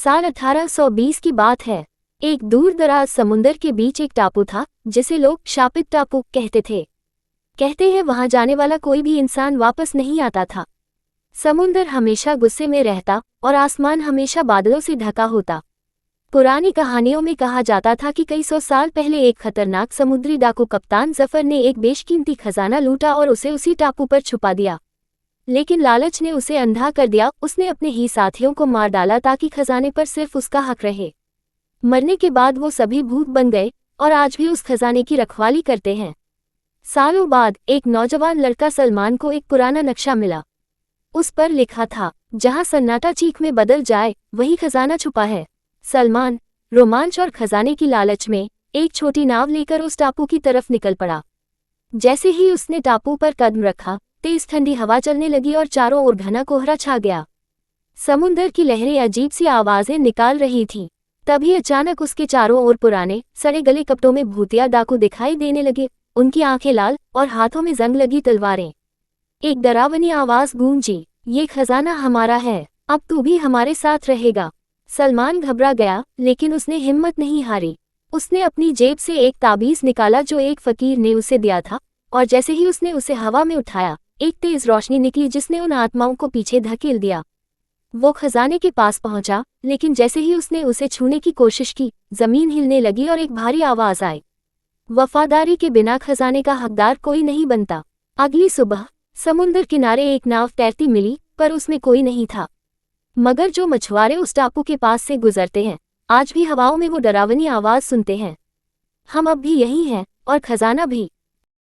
साल 1820 की बात है। एक दूर दराज समुंदर के बीच एक टापू था जिसे लोग शापित टापू कहते थे। कहते हैं वहां जाने वाला कोई भी इंसान वापस नहीं आता था। समुंदर हमेशा गुस्से में रहता और आसमान हमेशा बादलों से ढका होता। पुरानी कहानियों में कहा जाता था कि कई सौ साल पहले एक खतरनाक समुद्री डाकू कप्तान जफर ने एक बेशकीमती खजाना लूटा और उसे उसी टापू पर छुपा दिया। लेकिन लालच ने उसे अंधा कर दिया। उसने अपने ही साथियों को मार डाला ताकि खजाने पर सिर्फ उसका हक रहे। मरने के बाद वो सभी भूत बन गए और आज भी उस खजाने की रखवाली करते हैं। सालों बाद एक नौजवान लड़का सलमान को एक पुराना नक्शा मिला। उस पर लिखा था, जहां सन्नाटा चीख में बदल जाए वही खजाना छुपा है। सलमान रोमांच और खजाने की लालच में एक छोटी नाव लेकर उस टापू की तरफ निकल पड़ा। जैसे ही उसने टापू पर कदम रखा, तेज ठंडी हवा चलने लगी और चारों ओर घना कोहरा छा गया। समुंदर की लहरें अजीब सी आवाजें निकाल रही थीं। तभी अचानक उसके चारों ओर पुराने सड़े गले कपड़ों में भूतिया डाकू दिखाई देने लगे। उनकी आंखें लाल और हाथों में जंग लगी तलवारें। एक डरावनी आवाज गूंजी, ये खजाना हमारा है, अब तू भी हमारे साथ रहेगा। सलमान घबरा गया, लेकिन उसने हिम्मत नहीं हारी। उसने अपनी जेब से एक ताबीज निकाला जो एक फकीर ने उसे दिया था, और जैसे ही उसने उसे हवा में उठाया, एक तेज रोशनी निकली जिसने उन आत्माओं को पीछे धकेल दिया। वो खजाने के पास पहुंचा, लेकिन जैसे ही उसने उसे छूने की कोशिश की, जमीन हिलने लगी और एक भारी आवाज आई, वफादारी के बिना खजाने का हकदार कोई नहीं बनता। अगली सुबह समुंदर किनारे एक नाव तैरती मिली, पर उसमें कोई नहीं था। मगर जो मछुआरे उस टापू के पास से गुजरते हैं, आज भी हवाओं में वो डरावनी आवाज सुनते हैं। हम अब भी यही हैं, और खजाना भी।